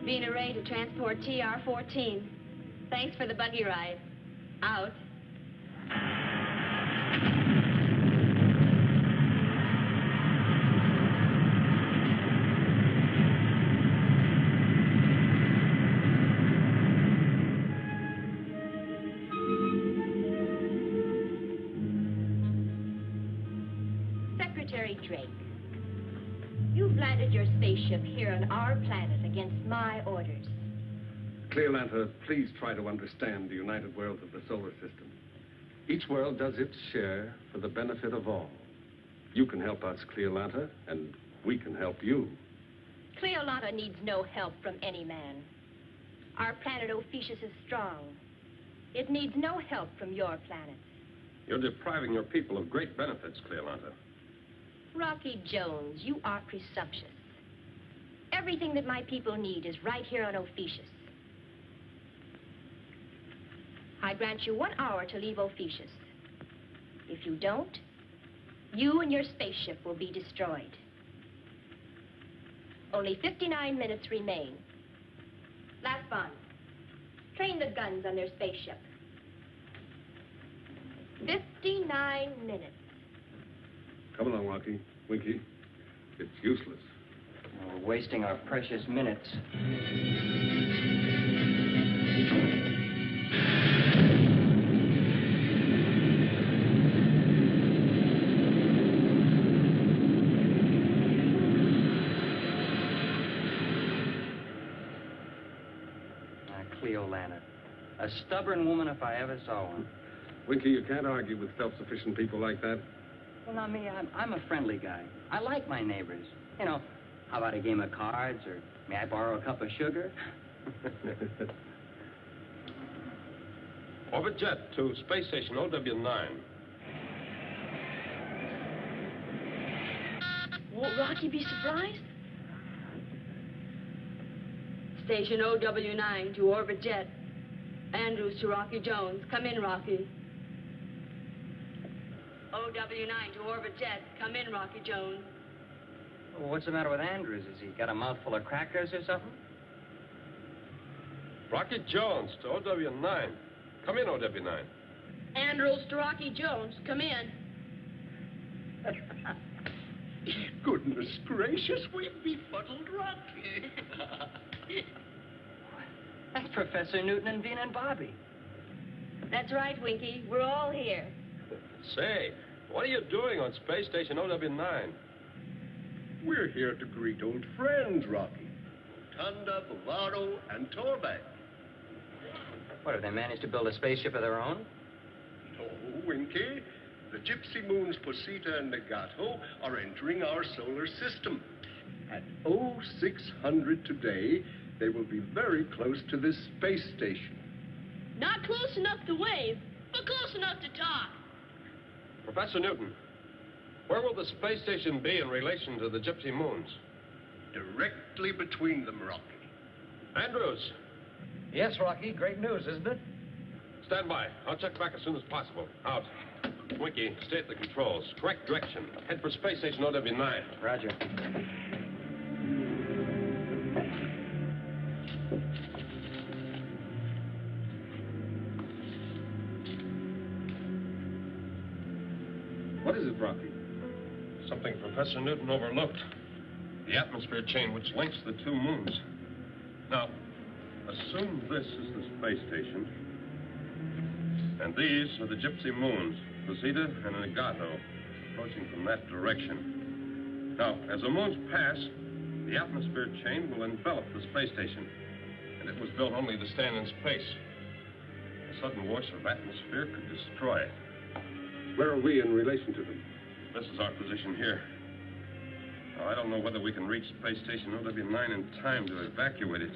Being arrayed to transport TR-14. Thanks for the buggy ride. Out. Secretary Drake, you've landed your spaceship here on our planet against my orders. Clearlander, please try to understand the united worlds of the solar system. Each world does its share for the benefit of all. You can help us, Clearlander, and we can help you. Clearlander needs no help from any man. Our planet Ophiuchus is strong. It needs no help from your planet. You're depriving your people of great benefits, Clearlander. Rocky Jones, you are presumptuous. Everything that my people need is right here on Ophiuchus. I grant you 1 hour to leave Ophiuchus. If you don't, you and your spaceship will be destroyed. Only 59 minutes remain. Last bond. Train the guns on their spaceship. 59 minutes. Come along, Rocky. Winky. It's useless. We're wasting our precious minutes. Cleolana. A stubborn woman if I ever saw one. Winky, you can't argue with self-sufficient people like that. Well, now, me, I'm a friendly guy. I like my neighbors. You know, how about a game of cards, or may I borrow a cup of sugar? Orbit jet to space station OW9. Won't Rocky be surprised? Station OW9 to orbit jet. Andrews to Rocky Jones. Come in, Rocky. OW9 to orbit jet. Come in, Rocky Jones. Well, what's the matter with Andrews? Has he got a mouthful of crackers or something? Rocky Jones to OW9. Come in, OW9. Andrews to Rocky Jones. Come in. Goodness gracious, we've befuddled Rocky. That's Professor Newton and Vina and Bobby. That's right, Winky. We're all here. Say, what are you doing on space station OW9? We're here to greet old friends, Rocky. Tunda, Bavaro, and Torbeck. What, have they managed to build a spaceship of their own? No, Winky. The Gypsy Moons Posita and Negato are entering our solar system. At 0600 today, they will be very close to this space station. Not close enough to wave, but close enough to talk. Professor Newton, where will the space station be in relation to the Gypsy Moons? Directly between them, Rocky. Andrews. Yes, Rocky. Great news, isn't it? Stand by. I'll check back as soon as possible. Out. Winky, stay at the controls. Correct direction. Head for space station OW9. Roger. What is it, Rocky? Something Professor Newton overlooked. The atmosphere chain which links the two moons. Now, assume this is the space station. And these are the gypsy moons, Posita and Nagato, approaching from that direction. Now, as the moons pass, the atmosphere chain will envelop the space station. And it was built only to stand in space. A sudden wash of atmosphere could destroy it. Where are we in relation to them? This is our position here. Now, I don't know whether we can reach Space Station OW9 in time to evacuate it.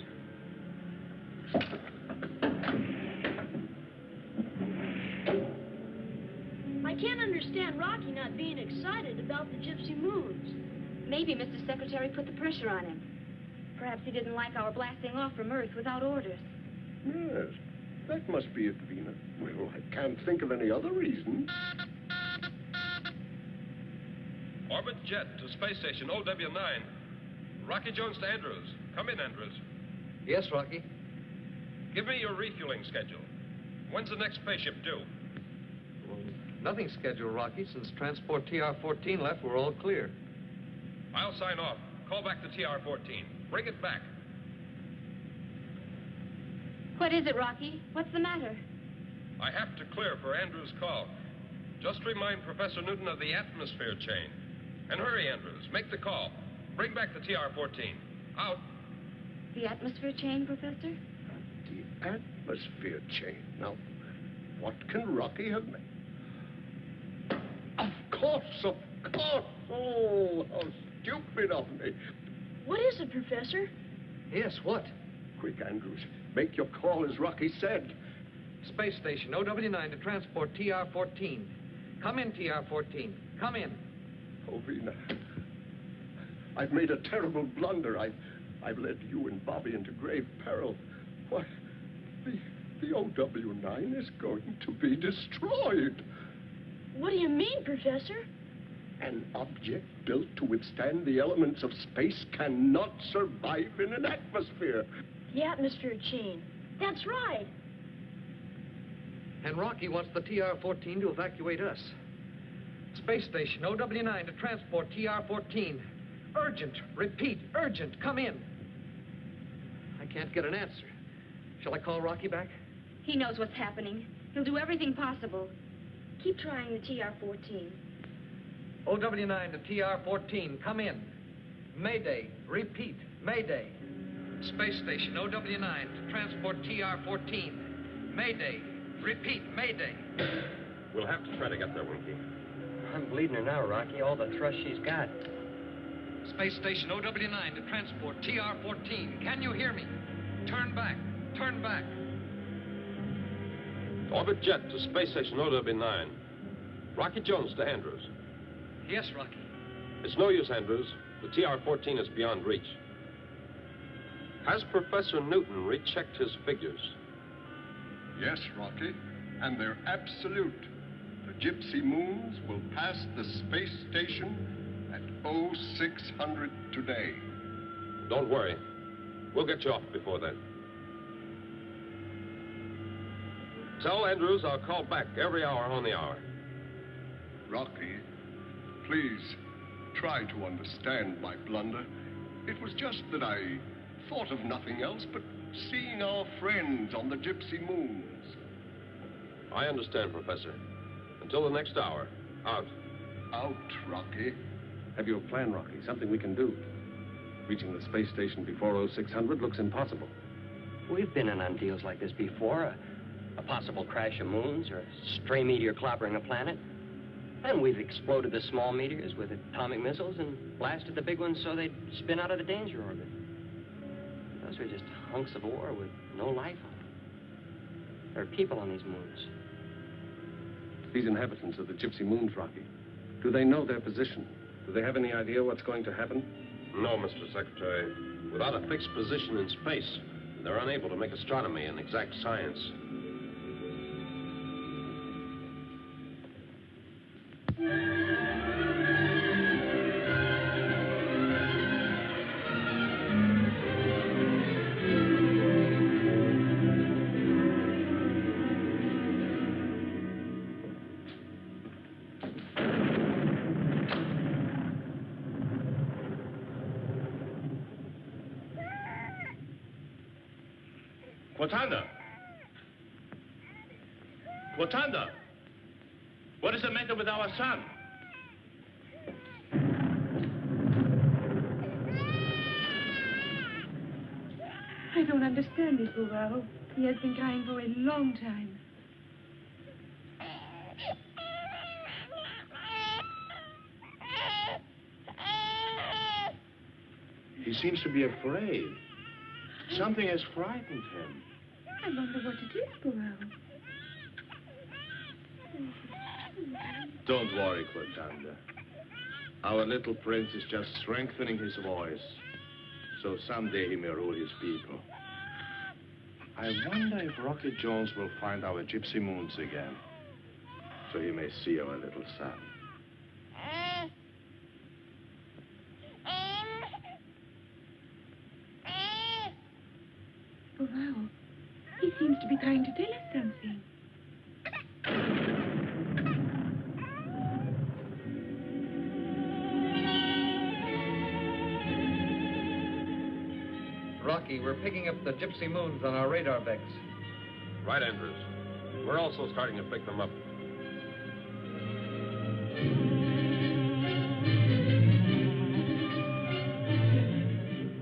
I can't understand Rocky not being excited about the gypsy moons. Maybe Mr. Secretary put the pressure on him. Perhaps he didn't like our blasting off from Earth without orders. Yes, that must be it, Vina. Well, I can't think of any other reason. Orbit jet to Space Station OW9. Rocky Jones to Andrews. Come in, Andrews. Yes, Rocky. Give me your refueling schedule. When's the next spaceship due? Well, nothing scheduled, Rocky. Since transport TR-14 left, we're all clear. I'll sign off. Call back to TR-14. Bring it back. What is it, Rocky? What's the matter? I have to clear for Andrews' call. Just remind Professor Newton of the atmosphere chain. And hurry, Andrews. Make the call. Bring back the TR-14. Out. The atmosphere chain, Professor? The atmosphere chain. Now, what can Rocky have made? Of course, of course. Oh, how stupid of me. What is it, Professor? Yes, what? Quick, Andrews. Make your call as Rocky said. Space Station OW9 to transport TR-14. Come in, TR-14. Come in. Oh, Vina, I've made a terrible blunder. I've led you and Bobby into grave peril. Why, the OW9 is going to be destroyed. What do you mean, Professor? An object built to withstand the elements of space cannot survive in an atmosphere. The atmosphere chain. That's right. And Rocky wants the TR-14 to evacuate us. Space Station OW9 to transport TR-14. Urgent. Repeat, urgent. Come in. I can't get an answer. Shall I call Rocky back? He knows what's happening. He'll do everything possible. Keep trying the TR-14. OW9 to TR-14. Come in. Mayday. Repeat. Mayday. Space Station OW9 to transport TR-14. Mayday. Repeat. Mayday. We'll have to try to get there, Winky. I'm bleeding her now, Rocky. All the thrust she's got. Space Station OW9 to transport TR-14. Can you hear me? Turn back. Turn back. Orbit jet to Space Station OW9. Rocky Jones to Andrews. Yes, Rocky. It's no use, Andrews. The TR-14 is beyond reach. Has Professor Newton rechecked his figures? Yes, Rocky, and they're absolute. The gypsy moons will pass the space station at 0600 today. Don't worry. We'll get you off before then. Tell Andrews I'll call back every hour on the hour. Rocky, please try to understand my blunder. It was just that I thought of nothing else but seeing our friends on the gypsy moons. I understand, Professor. Until the next hour. Out. Out, Rocky. Have you a plan, Rocky? Something we can do? Reaching the space station before 0600 looks impossible. We've been in on deals like this before. A possible crash of moons or a stray meteor clobbering a planet. And we've exploded the small meteors with atomic missiles and blasted the big ones so they'd spin out of the danger orbit. Those are just hunks of ore with no life on them. There are people on these moons. These inhabitants of the gypsy moons, Rocky, do they know their position? Do they have any idea what's going to happen? No, Mr. Secretary. Without a fixed position in space, they're unable to make astronomy an exact science. Watanda! Watanda! What is the matter with our son? I don't understand this, Burrell. He has been crying for a long time. He seems to be afraid. Something has frightened him. I wonder what it is, Burrell. Don't worry, Watanda. Our little prince is just strengthening his voice. So someday he may rule his people. I wonder if Rocky Jones will find our gypsy moons again. So he may see our little son. Burrell, he seems to be trying to tell us something. Rocky, we're picking up the gypsy moons on our radar becks. Right, Andrews. We're also starting to pick them up.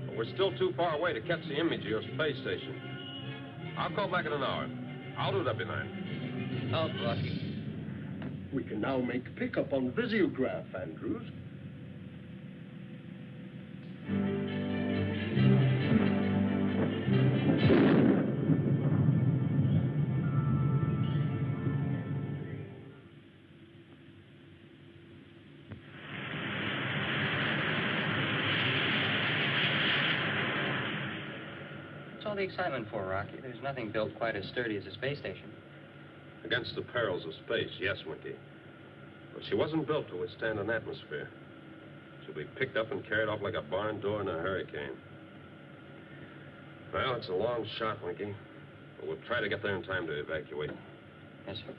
But we're still too far away to catch the image of your space station. I'll call back in an hour. I'll do W9. Out, Rocky. We can now make pickup on visiograph, Andrews. What's all the excitement for, Rocky? There's nothing built quite as sturdy as a space station. Against the perils of space, yes, Winky. But she wasn't built to withstand an atmosphere. She'll be picked up and carried off like a barn door in a hurricane. Well, it's a long shot, Winky. But we'll try to get there in time to evacuate. Yes, sir.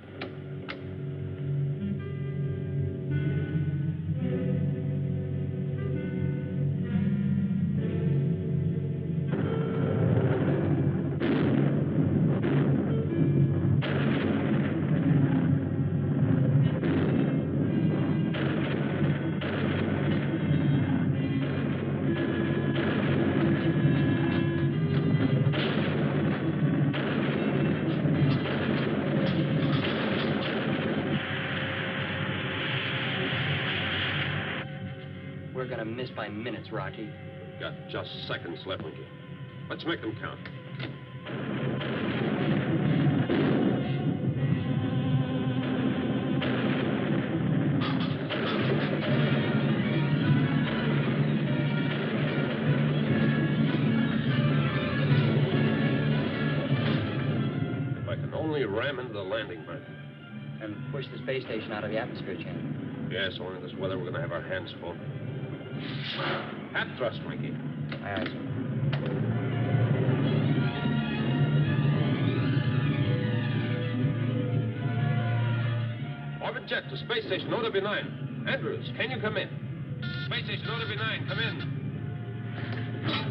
We're gonna miss by minutes, Rocky. We've got just seconds left, Winky. Let's make them count. If I can only ram into the landing berth. And push the space station out of the atmosphere chamber. Yes, only in this weather, we're going to have our hands full. Hat thrust, Winky. Aye, aye, sir. Orbit jet to space station OW9. Andrews, can you come in? Space station OW9, come in.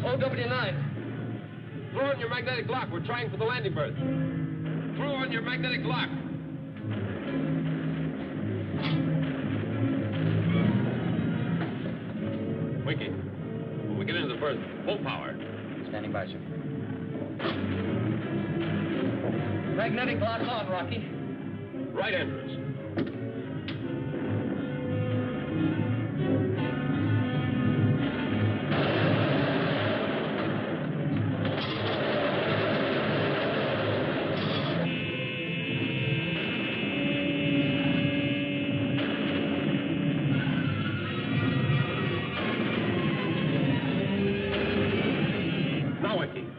OW9. Through on your magnetic lock. We're trying for the landing berth. Through on your magnetic lock. Winky, when we get into the berth, full power. Standing by, sir. Magnetic lock on, Rocky. Right, Andrews.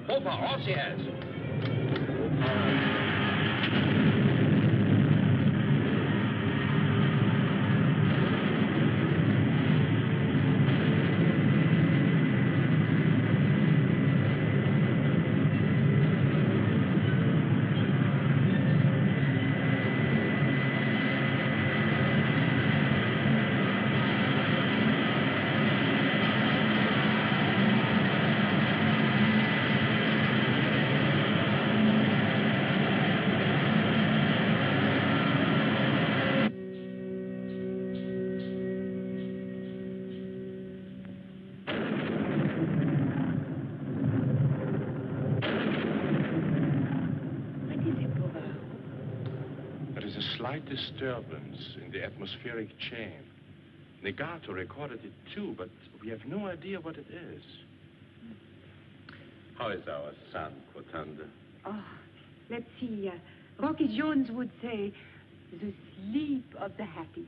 Full power, all she has. is a slight disturbance in the atmospheric chain. Negato recorded it too, but we have no idea what it is. How is our son, Cortanda? Oh, let's see. Rocky Jones would say, the sleep of the happy.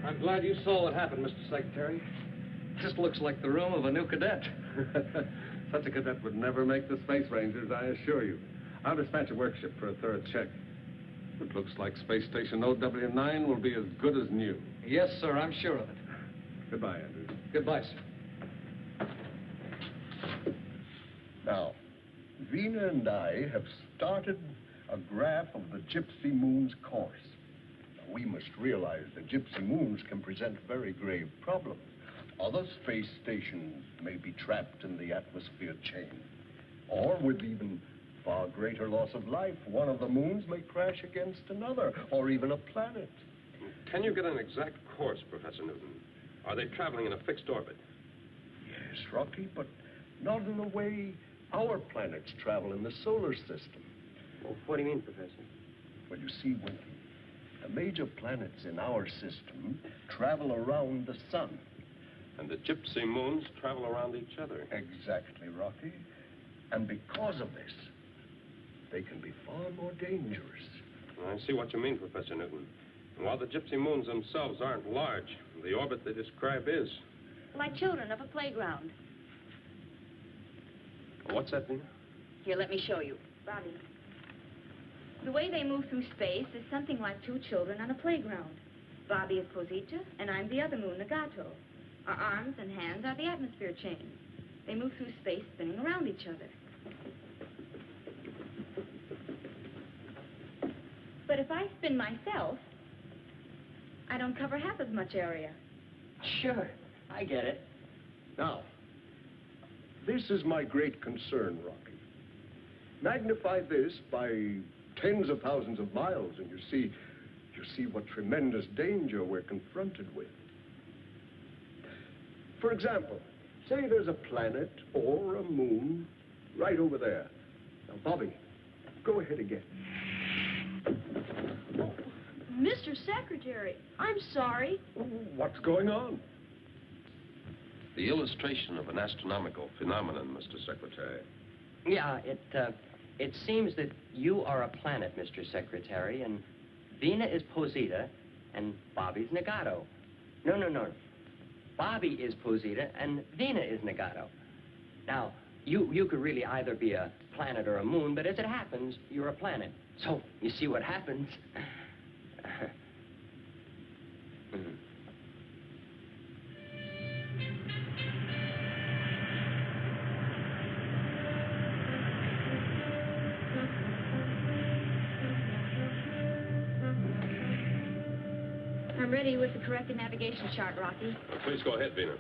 I'm glad you saw what happened, Mr. Secretary. This looks like the room of a new cadet. Such a cadet would never make the Space Rangers, I assure you. I'll dispatch a workship for a thorough check. It looks like Space Station OW9 will be as good as new. Yes, sir, I'm sure of it. Goodbye, Andrews. Goodbye, sir. Now, Vina and I have started a graph of the Gypsy Moon's course. We must realize that Gypsy Moons can present very grave problems. Other space stations may be trapped in the atmosphere chain. Or with even far greater loss of life, one of the moons may crash against another, or even a planet. Can you get an exact course, Professor Newton? Are they traveling in a fixed orbit? Yes, Rocky, but not in the way our planets travel in the solar system. Well, what do you mean, Professor? Well, you see, Winky, the major planets in our system travel around the sun. And the Gypsy Moons travel around each other. Exactly, Rocky. And because of this, they can be far more dangerous. I see what you mean, Professor Newton. And while the Gypsy Moons themselves aren't large, the orbit they describe is. Like children of a playground. What's that, Vina? Here, let me show you. Bobby. The way they move through space is something like two children on a playground. Bobby is Posita, and I'm the other moon, Negato. Our arms and hands are the atmosphere chain. They move through space, spinning around each other. But if I spin myself, I don't cover half as much area. Sure, I get it. Now, this is my great concern, Rocky. Magnify this by tens of thousands of miles, and you see what tremendous danger we're confronted with. For example, say there's a planet or a moon right over there. Now, Bobby, go ahead again. Oh, Mr. Secretary, I'm sorry. What's going on? The illustration of an astronomical phenomenon, Mr. Secretary. Yeah, it seems that you are a planet, Mr. Secretary, and Vina is Posita, and Bobby's Negato. No. Bobby is Posita, and Vina is Negato. Now, you could really either be a planet or a moon, but as it happens, you're a planet. So, you see what happens. I'm ready with the corrected navigation chart, Rocky. Please go ahead, Vina.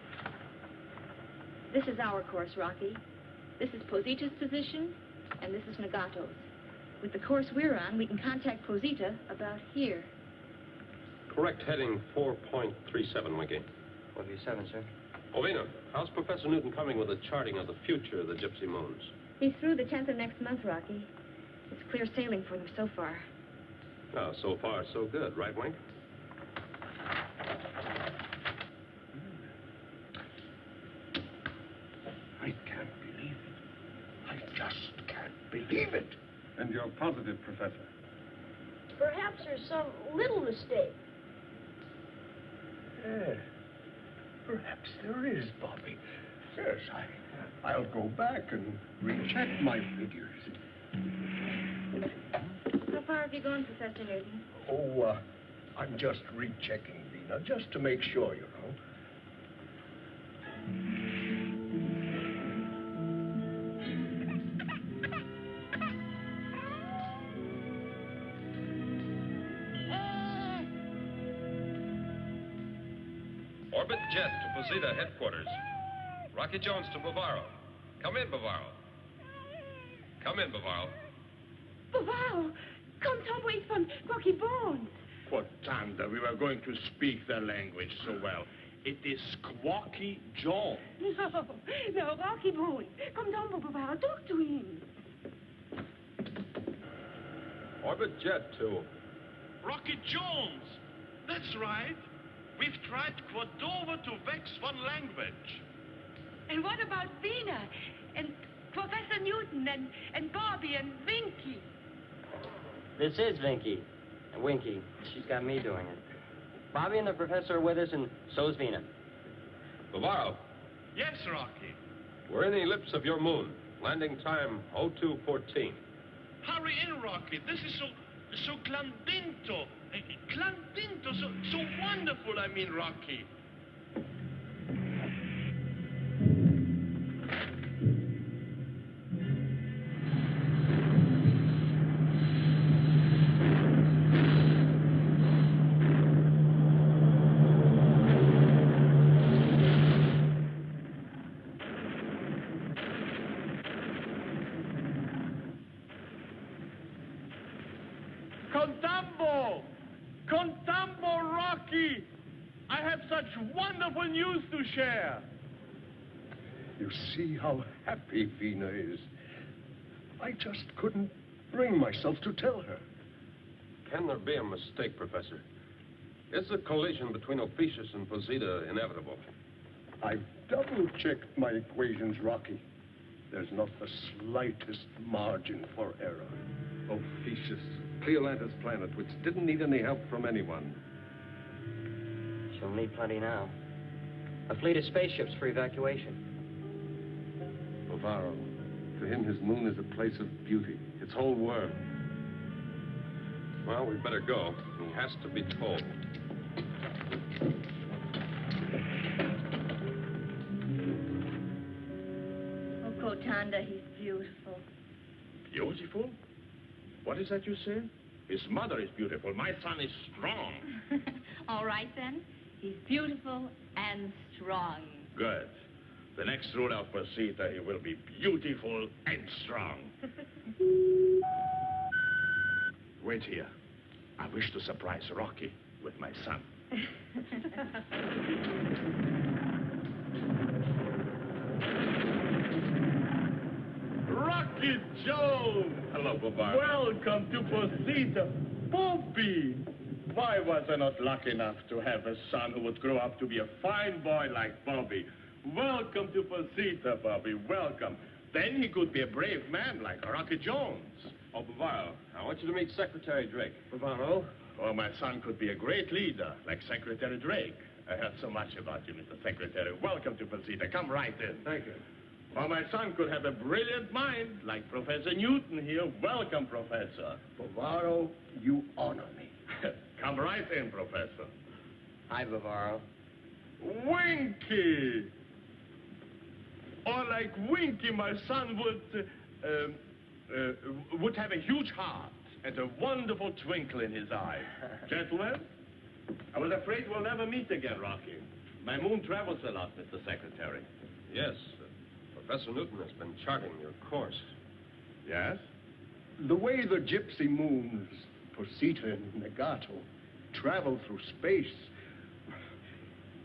This is our course, Rocky. This is Posita's position, and this is Negato's. With the course we're on, we can contact Posita about here. Correct heading 4.37, Winky. 47, sir. Oh, Vina, how's Professor Newton coming with a charting of the future of the Gypsy Moons? He's through the 10th of next month, Rocky. It's clear sailing for them so far. Oh, so far, so good, right, Wink? I can't believe it. I just can't believe it. And you're positive, Professor? Perhaps there's some little mistake. Yeah, perhaps there is, Bobby. Yes, I'll go back and recheck my figures. How far have you gone, Professor Newton? Oh, I'm just rechecking, Vina, just to make sure, you know. Orbit jet to Posita headquarters. Rocky Jones to Bavaro. Come in, Bavaro. Come in, Bavaro. Wow! Kommt always von Rocky Bones. Thunder we were going to speak their language so well. It is Squawky Jones. No, Rocky boy. Come down, Papa. Talk to him. Orbit Jet 2. Rocky Jones! That's right. We've tried Cordova to vex one language. And what about Vina? And Professor Newton and Bobby and Vinky? This is Winky. She's got me doing it. Bobby and the professor are with us, and so's Vina. Bavaro, Yes, Rocky. we're in the ellipse of your moon. Landing time 02:14. Hurry in, Rocky. This is so clandinto. Clandinto, so wonderful, I mean, Rocky. Contambo, Rocky! I have such wonderful news to share. You see how happy Vina is. I just couldn't bring myself to tell her. Can there be a mistake, Professor? Is the collision between Ophiuchus and Posita inevitable? I've double-checked my equations, Rocky. There's not the slightest margin for error. Ophiuchus, Cleolanta's planet, which didn't need any help from anyone. She'll need plenty now. A fleet of spaceships for evacuation. Bavaro, to him his moon is a place of beauty, its whole world. Well, we better go. He has to be told. Oh, Kotanda, he's beautiful. Beautiful? What is that you say? His mother is beautiful. My son is strong. All right, then. He's beautiful and strong. Good. The next rule of Posita, he will be beautiful and strong. Wait here. I wish to surprise Rocky with my son. Rocky Jones! Hello, Bavaro. Welcome to Posita. Bobby! Why was I not lucky enough to have a son who would grow up to be a fine boy like Bobby? Welcome to Posita, Bobby. Welcome. Then he could be a brave man like Rocky Jones. Oh, Bavaro, I want you to meet Secretary Drake. Bavaro? Oh, my son could be a great leader like Secretary Drake. I heard so much about you, Mr. Secretary. Welcome to Posita. Come right in. Thank you. Or my son could have a brilliant mind like Professor Newton here. Welcome, Professor. Bavaro, you honor me. Come right in, Professor. Hi, Bavaro. Winky! Or like Winky, my son would have a huge heart and a wonderful twinkle in his eye. Gentlemen, I was afraid we'll never meet again, Rocky. My moon travels a lot, Mr. Secretary. Yes, Professor Newton has been charting your course. Yes? The way the gypsy moons, Posita and Negato, travel through space,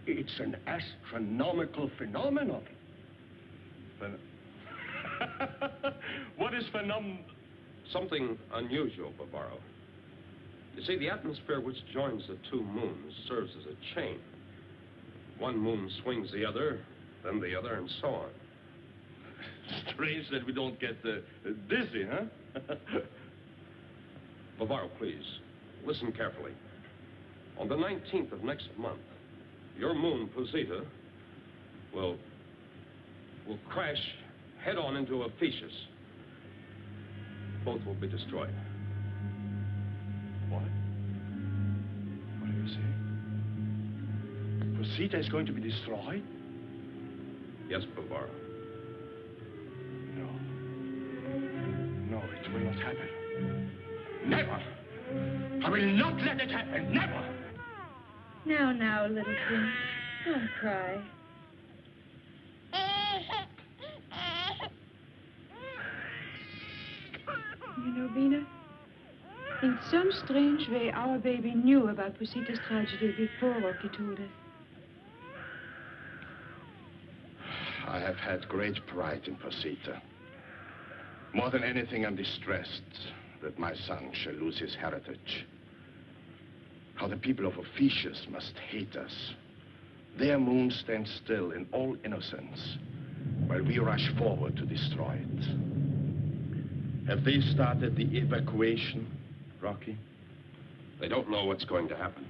it's an astronomical phenomenon. What is Something unusual, Bavaro. You see, the atmosphere which joins the two moons serves as a chain. One moon swings the other, then the other, and so on. Strange that we don't get dizzy, huh? Bavaro, please, listen carefully. On the 19th of next month, your moon, Posita, will crash head-on into Ophiuchus. Both will be destroyed. What? What are you saying? Posita is going to be destroyed? Yes, Bavaro. No, it will not happen. Never! I will not let it happen, never! Now, little prince, don't cry. You know, Vina, In some strange way, our baby knew about Posita's tragedy before Rocky told us. I have had great pride in Posita. More than anything, I'm distressed that my son shall lose his heritage. How the people of Ophiuchus must hate us. Their moon stands still in all innocence, while we rush forward to destroy it. Have they started the evacuation, Rocky? They don't know what's going to happen.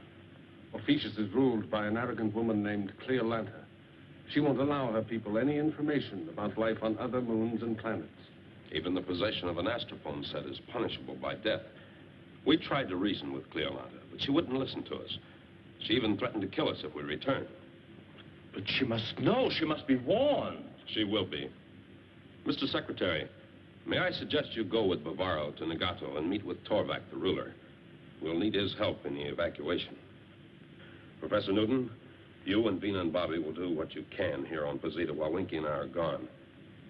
Ophiuchus is ruled by an arrogant woman named Cleolanta. She won't allow her people any information about life on other moons and planets. Even the possession of an astrophone set is punishable by death. We tried to reason with Cleolanta, but she wouldn't listen to us. She even threatened to kill us if we returned. But she must know. She must be warned. She will be. Mr. Secretary, may I suggest you go with Bavaro to Nagato and meet with Torvak, the ruler. We'll need his help in the evacuation. Professor Newton, you and Vina and Bobby will do what you can here on Posita while Winky and I are gone.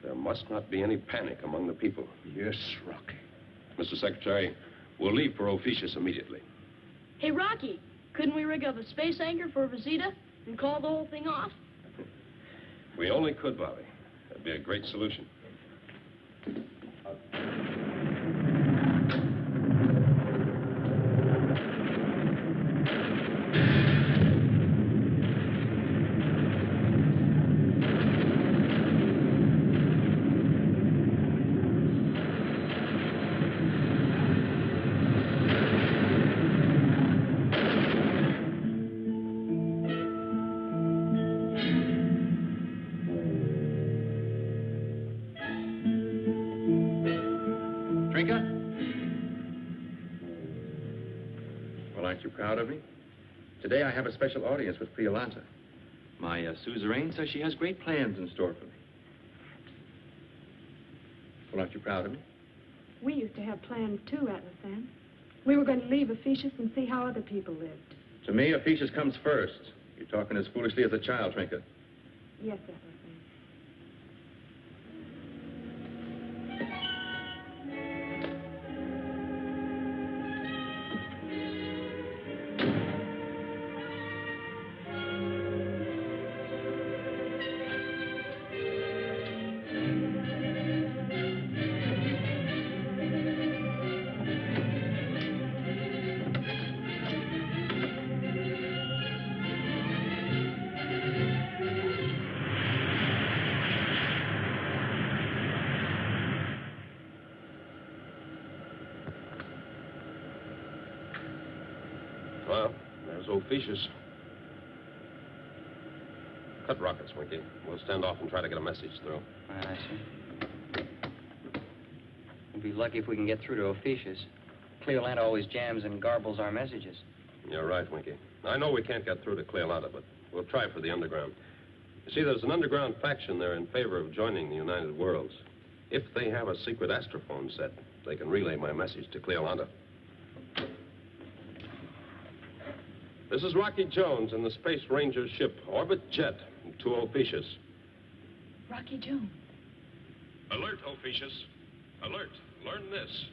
There must not be any panic among the people. Yes, Rocky. Mr. Secretary, we'll leave for Ophiuchus immediately. Hey, Rocky, couldn't we rig up a space anchor for Posita and call the whole thing off? We only could, Bobby. That'd be a great solution. Proud of me? Today I have a special audience with Cleolanta. My suzerain says she has great plans in store for me. Well, aren't you proud of me? We used to have plans too, Atlas Sam. We were going to leave Ophiuchus and see how other people lived. To me, Ophiuchus comes first. You're talking as foolishly as a child, Trinket. Yes, Atlas Sam. Well, there's Ophiuchus. Cut rockets, Winky. We'll stand off and try to get a message through. I see. We'll be lucky if we can get through to Ophiuchus. Cleolanta always jams and garbles our messages. You're right, Winky. I know we can't get through to Cleolanta, but we'll try for the underground. You see, there's an underground faction there in favor of joining the United Worlds. If they have a secret astrophone set, they can relay my message to Cleolanta. This is Rocky Jones in the Space Ranger ship Orbit Jet to Ophiuchus. Rocky Jones. Alert, Ophiuchus. Alert. Learn this.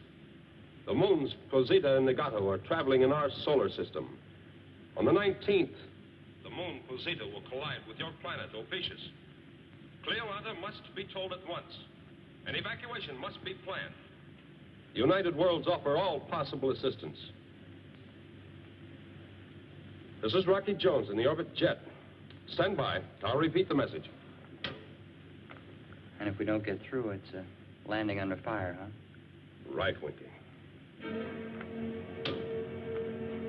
The moons Posita and Nagato are traveling in our solar system. On the 19th, the moon Posita will collide with your planet, Ophiuchus. Cleolanta must be told at once. An evacuation must be planned. The United Worlds offer all possible assistance. This is Rocky Jones in the Orbit Jet. Stand by. I'll repeat the message. And if we don't get through, it's landing under fire, huh? Right, Winky.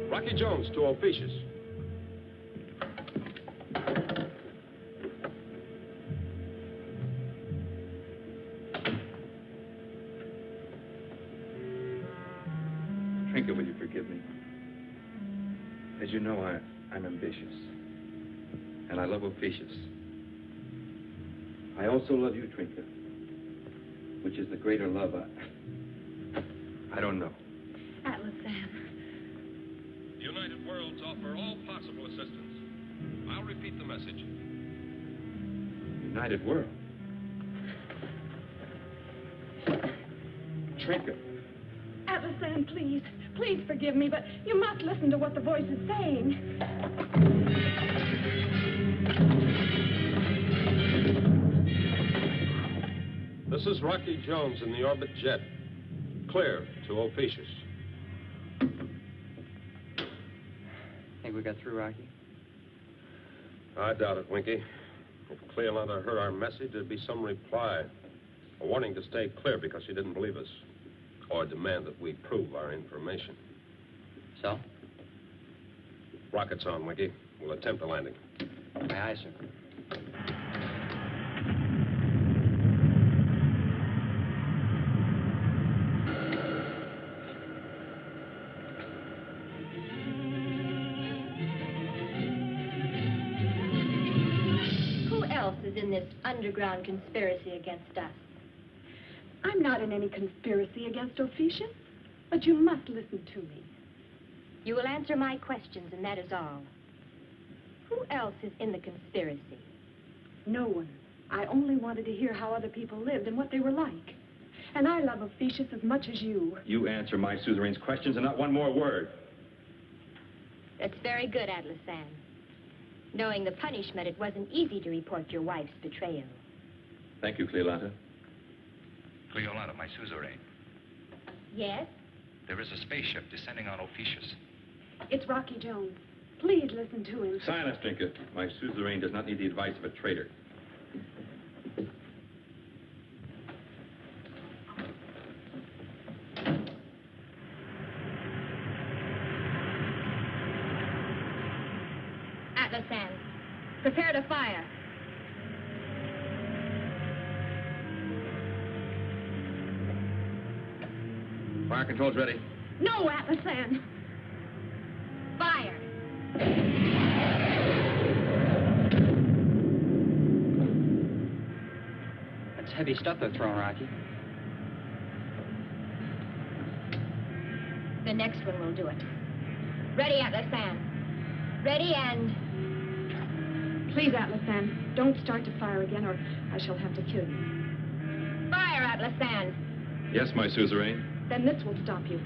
Rocky Jones to Ophiuchus. Trinket, will you forgive me? As you know, I'm ambitious. And I love Ophiuchus. I also love you, Trinket. Which is the greater love, I don't know. Atlas Sam. The United Worlds offer all possible assistance. I'll repeat the message. United World? Trinket. Atlas Sam, please. Please forgive me, but you must listen to what the voice is saying. This is Rocky Jones in the orbit jet. Clear to Ophiuchus. Think we got through, Rocky? I doubt it, Winky. If Cleolanda heard our message, there'd be some reply. A warning to stay clear because she didn't believe us. Or a demand that we prove our information. So? Rockets on, Winky. We'll attempt a landing. Aye, aye, sir. Who else is in this underground conspiracy against us? I'm not in any conspiracy against Ophiuchus, but you must listen to me. You will answer my questions, and that is all. Who else is in the conspiracy? No one. I only wanted to hear how other people lived and what they were like. And I love Ophiuchus as much as you. You answer my suzerain's questions and not one more word. That's very good, Atlasan. Knowing the punishment, it wasn't easy to report your wife's betrayal. Thank you, Cleolanda. Cleolanda, my suzerain. Yes? There is a spaceship descending on Ophiuchus. It's Rocky Jones. Please listen to him. Silence, Trinket. My suzerain does not need the advice of a traitor. Atlasan, prepare to fire. Fire control's ready. No, Atlasan! Fire! That's heavy stuff they're throwing, Rocky. The next one will do it. Ready, Atlasan. Ready and... Please, Atlasan, don't start to fire again or I shall have to kill you. Fire, Atlasan! Yes, my suzerain. Then this will stop you.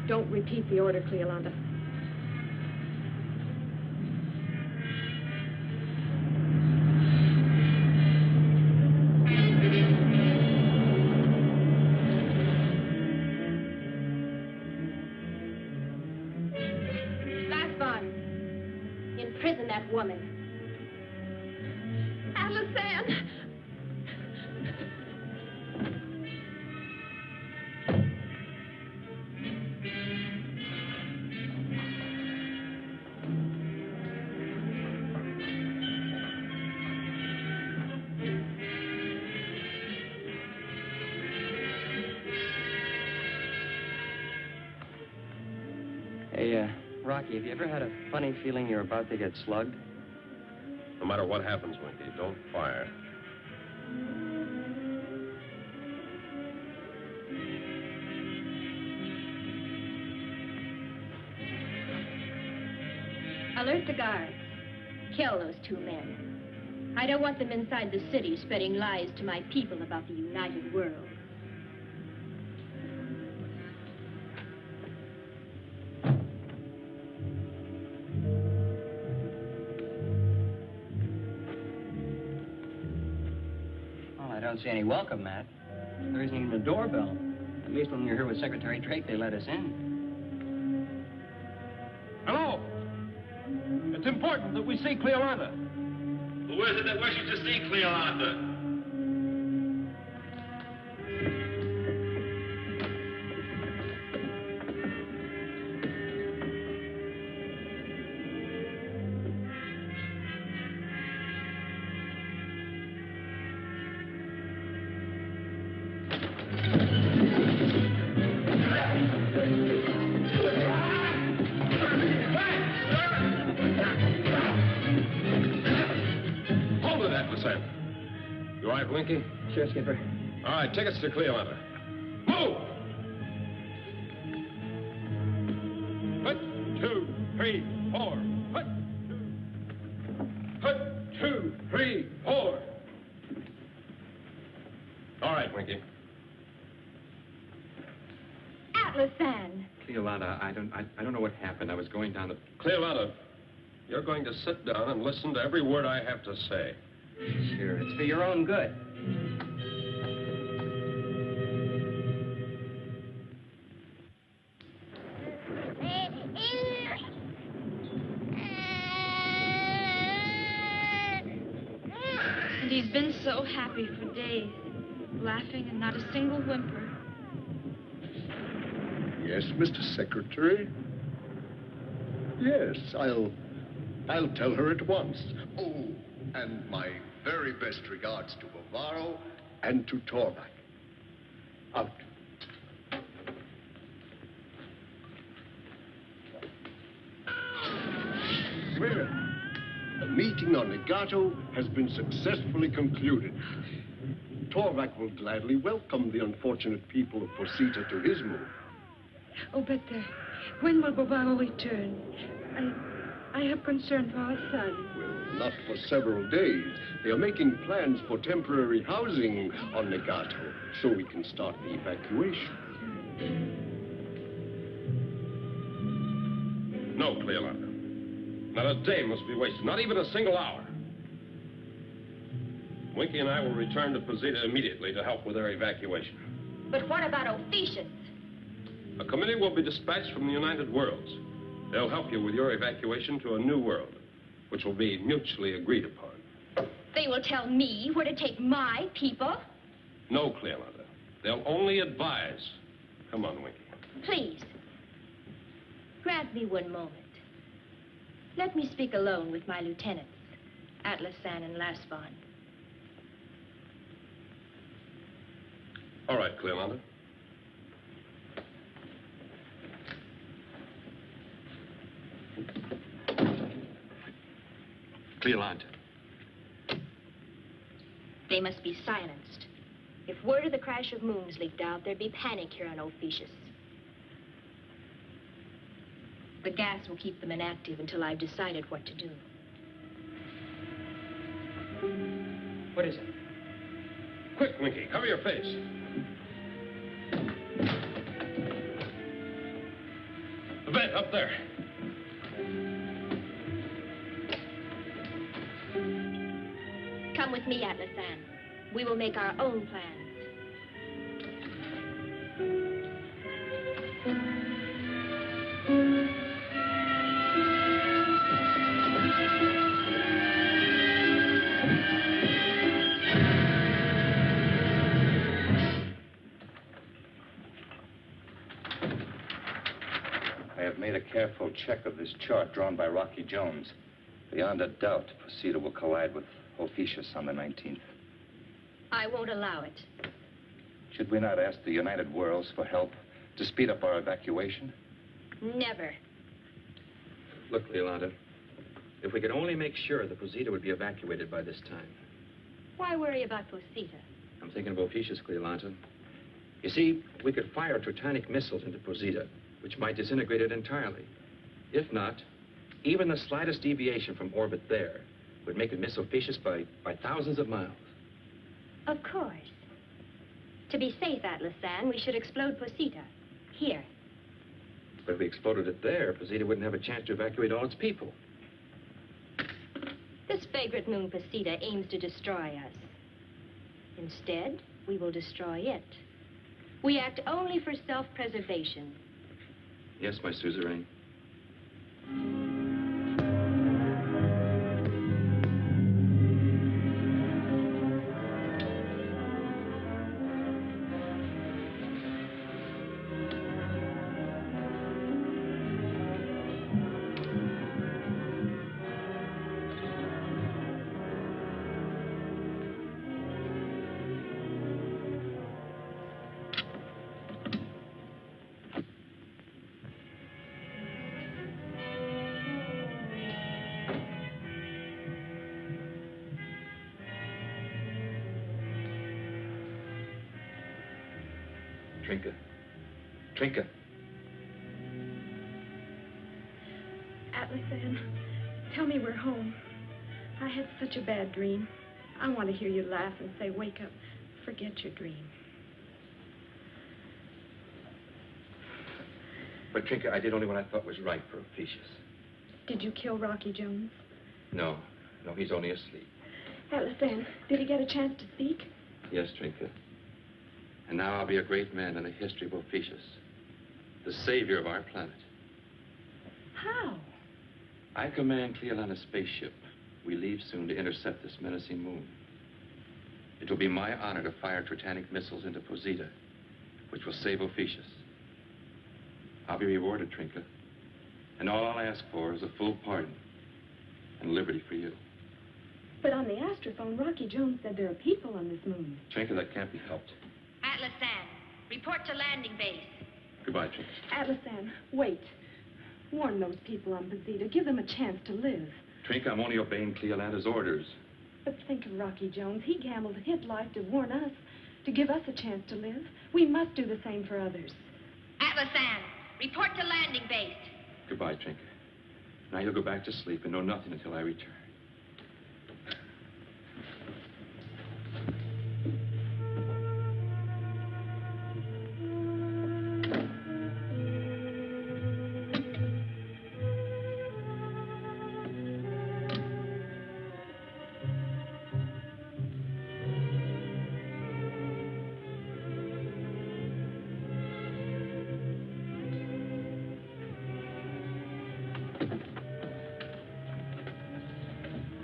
Don't repeat the order, Cleolanda. Last one. Imprison that woman. Atlasan! Hey, Rocky, have you ever had a funny feeling you're about to get slugged? No matter what happens, Winky, don't fire. Alert the guards. Kill those two men. I don't want them inside the city spreading lies to my people about the united world. Well, I don't see any welcome mat. There isn't even a doorbell. At least when we were here with Secretary Drake, they let us in. Hello? It's important that we see Cleolanda. Who is it that wishes to see Cleolanda? You all right, Winky? Sure, Skipper. All right, take us to Cleolanda. Move! 1, 2, 3, 4. 1, 2, 3, 4. All right, Winky. Atlasan! Cleolanda, was going down the... Cleoletta, you're going to sit down and listen to every word I have to say. Sure, it's for your own good. And he's been so happy for days, laughing and not a single whimper. Yes, Mr. Secretary? Yes, I'll tell her at once. Oh, and my very best regards to Bavaro and to Torbeck. Out. Well, the meeting on Legato has been successfully concluded. Torbeck will gladly welcome the unfortunate people of Posita to his moon. Oh, but when will Bovaro return? I have concern for our son. Well, not for several days. They are making plans for temporary housing on Legato, so we can start the evacuation. No, Cleoletta. Not a day must be wasted, not even a single hour. Winky and I will return to Posita immediately to help with their evacuation. But what about Ophiuchus? A committee will be dispatched from the United Worlds. They'll help you with your evacuation to a new world, which will be mutually agreed upon. They will tell me where to take my people? No, Cleoletta. They'll only advise. Come on, Winky. Please, grant me one moment. Let me speak alone with my lieutenants, Atlasan and Lasvon. All right, Cleoletta. Cleolanta. They must be silenced. If word of the crash of moons leaked out, there'd be panic here on Ophiuchus. The gas will keep them inactive until I've decided what to do. What is it? Quick, Winky, cover your face. The vent up there. Come with me, Atlasan. We will make our own plans. I have made a careful check of this chart drawn by Rocky Jones. Beyond a doubt, Posita will collide with Ophiuchus on the 19th. I won't allow it. Should we not ask the United Worlds for help to speed up our evacuation? Never. Look, Cleolanta, if we could only make sure that Posita would be evacuated by this time. Why worry about Posita? I'm thinking of Ophiuchus, Cleolanta. You see, we could fire Teutonic missiles into Posita, which might disintegrate it entirely. If not, even the slightest deviation from orbit there would make it miss Ophiuchus by thousands of miles. Of course. To be safe, Atlasan, we should explode Posita. Here. But if we exploded it there, Posita wouldn't have a chance to evacuate all its people. This vagrant moon Posita aims to destroy us. Instead, we will destroy it. We act only for self-preservation. Yes, my suzerain. Trinka. Atlasan, tell me we're home. I had such a bad dream. I want to hear you laugh and say, wake up, forget your dream. But, Trinka, I did only what I thought was right for Ophiuchus. Did you kill Rocky Jones? No, he's only asleep. Atlas Ann, did he get a chance to speak? Yes, Trinka. And now I'll be a great man in the history of Ophiuchus, the savior of our planet. How? I command Cleolanda's spaceship. We leave soon to intercept this menacing moon. It will be my honor to fire Tritanic missiles into Posita, which will save Ophiuchus. I'll be rewarded, Trinka. And all I'll ask for is a full pardon and liberty for you. But on the astrophone, Rocky Jones said there are people on this moon. Trinka, that can't be helped. Atlas Ann, report to landing base. Goodbye, Trinka. Atlas Ann, wait. Warn those people on Posita. Give them a chance to live. Trinka, I'm only obeying Cleolanda's orders. But think of Rocky Jones. He gambled his life to warn us, to give us a chance to live. We must do the same for others. Atlas Ann, report to landing base. Goodbye, Trinka. Now you'll go back to sleep and know nothing until I return.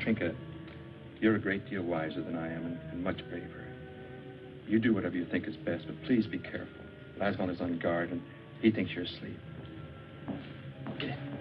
Trinka, you're a great deal wiser than I am and much braver. You do whatever you think is best, but please be careful. Laswell is on guard, and he thinks you're asleep. Get in.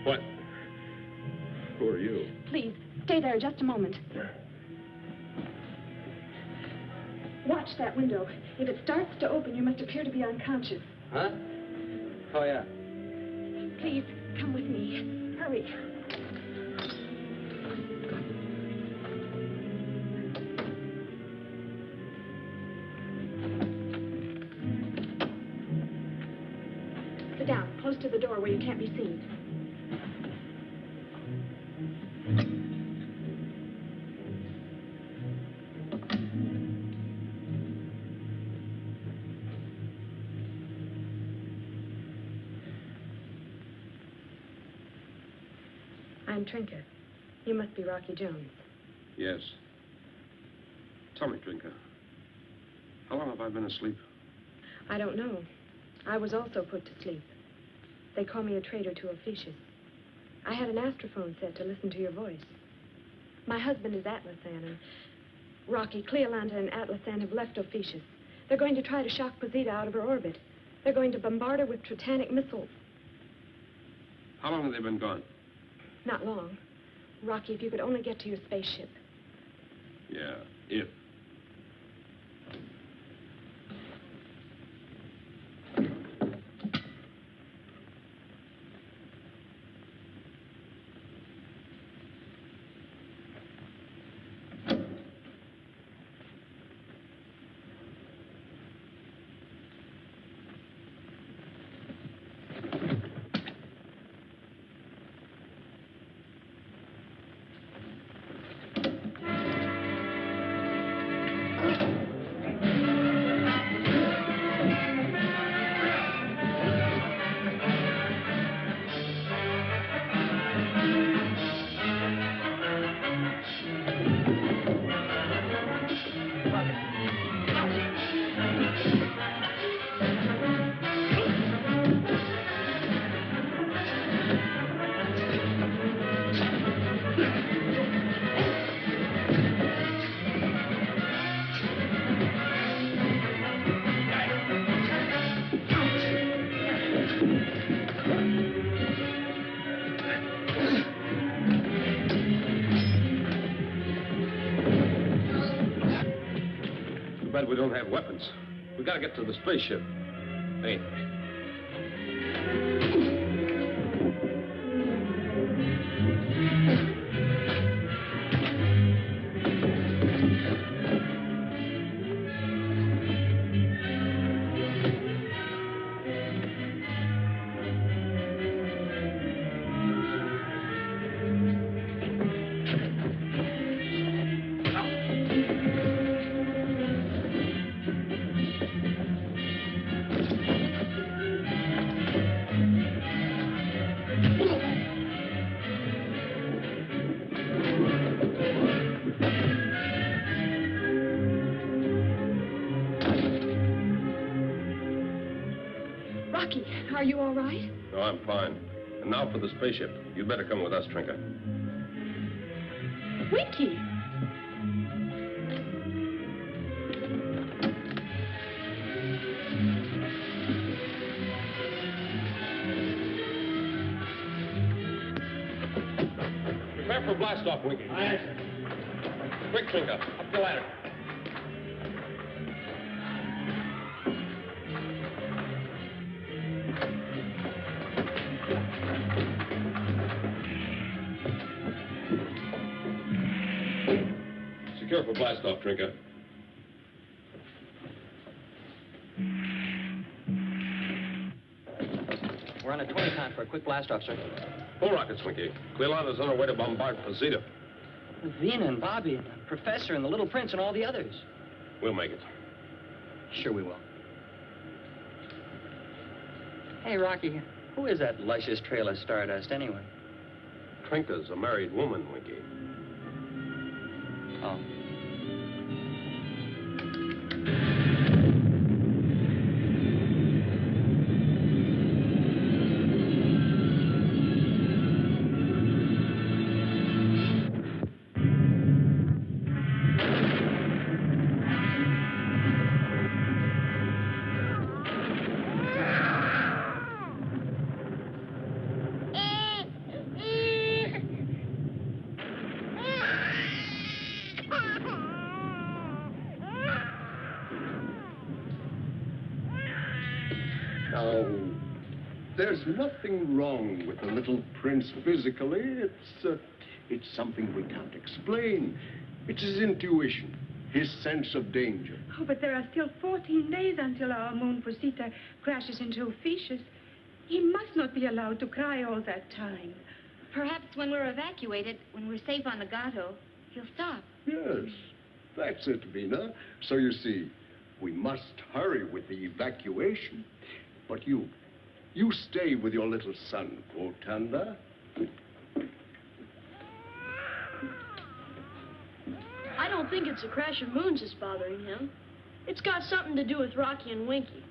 What? Who are you? Please, stay there just a moment. Watch that window. If it starts to open, you must appear to be unconscious. Huh? Oh, yeah. Please, come with me. Hurry. Sit down, close to the door where you can't be seen. I'm Trinka. You must be Rocky Jones. Yes. Tell me, Trinka, how long have I been asleep? I don't know. I was also put to sleep. They call me a traitor to Ophiuchus. I had an astrophone set to listen to your voice. My husband is Atlas Ann, and Rocky, Cleolanda, and Atlas Ann have left Ophiuchus. They're going to try to shock Posita out of her orbit. They're going to bombard her with Tritanic missiles. How long have they been gone? Not long. Rocky, if you could only get to your spaceship. Yeah, if. But we don't have weapons. We gotta get to the spaceship. Hey. Rocky, are you all right? No, I'm fine. And now for the spaceship. You'd better come with us, Trinka. Winky! Prepare for blast off, Winky. Aye. Quick, Trinka. Up the ladder. Secure for blast off, Trinka. We're on a 20 count for a quick blast off, sir. Full rockets, Winky. Clearlander's on her way to bombard Posita. Vina and Bobby and the Professor and the Little Prince and all the others. We'll make it. Sure we will. Hey, Rocky, who is that luscious trail of stardust anyway? Trinka's a married woman, Winky. Oh. Now, there's nothing wrong with the little prince physically. It's something we can't explain. It's his intuition, his sense of danger. Oh, but there are still 14 days until our moon Posita crashes into Ophiuchus. He must not be allowed to cry all that time. Perhaps when we're evacuated, when we're safe on the Gato, he'll stop. Yes, that's it, Vina. So you see, we must hurry with the evacuation. But you stay with your little son, Quotanda. I don't think it's a crash of moons that's bothering him. It's got something to do with Rocky and Winky.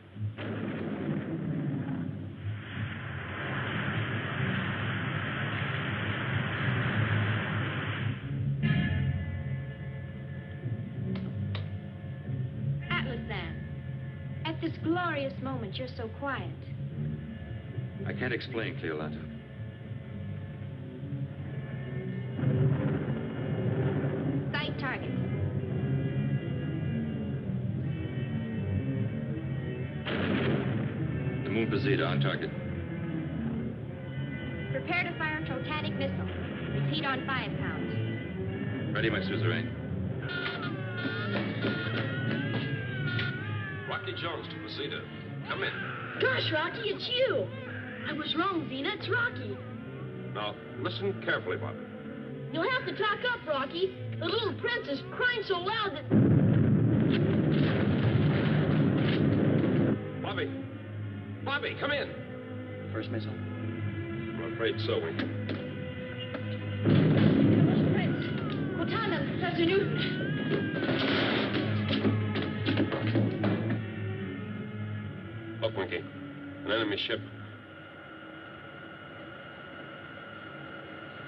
This glorious moment, you're so quiet. I can't explain, Cleolanta. Sight target. The moon Posita on target. Prepare to fire a totanic missile. Repeat on 5 pounds. Ready, my suzerain. Rocky Jones to Posita. Come in. Gosh, Rocky, it's you. I was wrong, Vina. It's Rocky. Now, listen carefully, Bobby. You'll have to talk up, Rocky. The little prince is crying so loud that... Bobby, come in. First missile. I'm afraid so, Winky. Prince. Cortana, Professor Newton. Look, Winky. An enemy ship.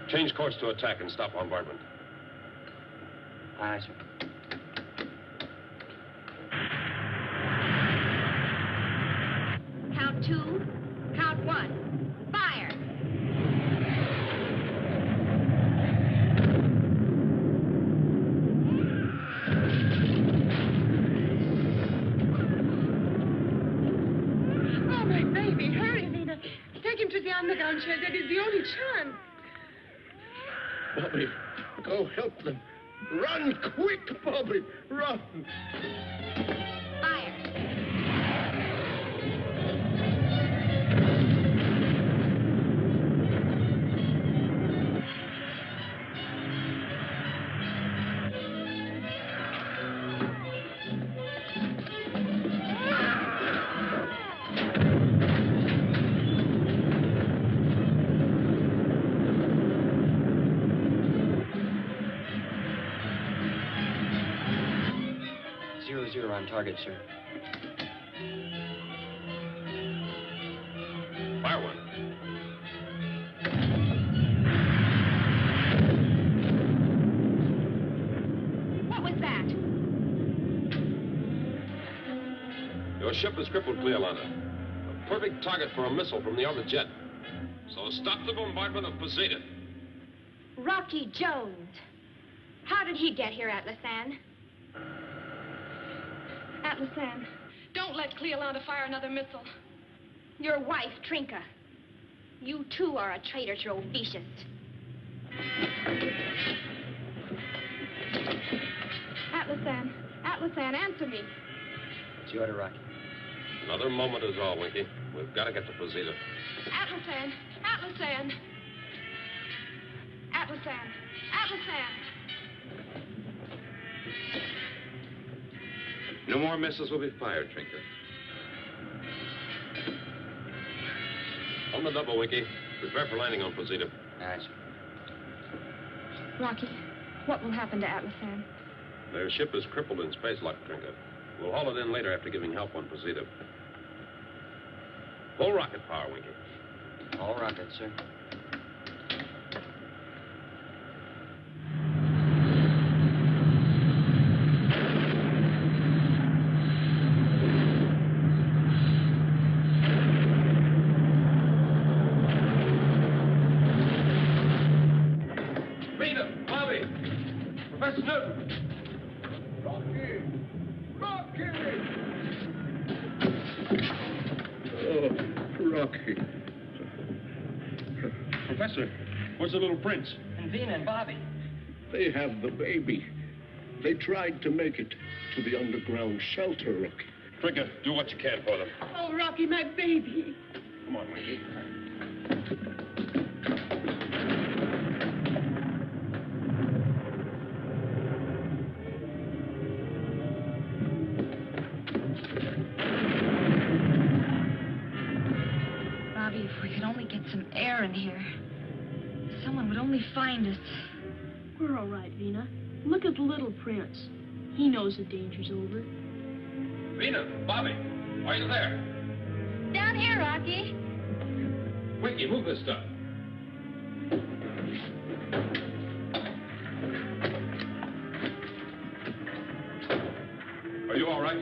Change course to attack and stop bombardment. Aye, sir. Count 2, count 1. Fire! Oh, my baby, hurry, Nina. Take him to the underground shed. That is the only chance. Bobby, go help them. Run quick, Bobby, run. Fire! 0-0 on target, sir. Fire one. What was that? Your ship is crippled, Cleolanda. A perfect target for a missile from the other jet. So stop the bombardment of Posita. Rocky Jones. How did he get here, Atlasan? Atlasan, Don't let Cleolanda fire another missile. your wife, Trinka. You, too, are a traitor to Ophiuchus. Atlasan, answer me. It's your order, Rocky. Another moment is all, Winky. We've got to get to Posita. Atlasan. No more missiles will be fired, Trinka. On the double, Winky. Prepare for landing on Posita. Aye, sir. Rocky, what will happen to Atlasan? Their ship is crippled in space lock, Trinka. We'll haul it in later after giving help on Posita. Full rocket power, Winky. All rockets, sir. Rocky. Professor, where's the little prince? And Vina and Bobby. They have the baby. They tried to make it to the underground shelter, Rocky. Trinka, do what you can for them. Oh, Rocky, my baby. Come on, Winky. Bobby, if we could only get some air in here. Someone would only find us. We're all right, Vina. Look at the little prince. He knows the danger's over. Vina, Bobby, are you there? Down here, Rocky. Winky, move this stuff. Are you all right?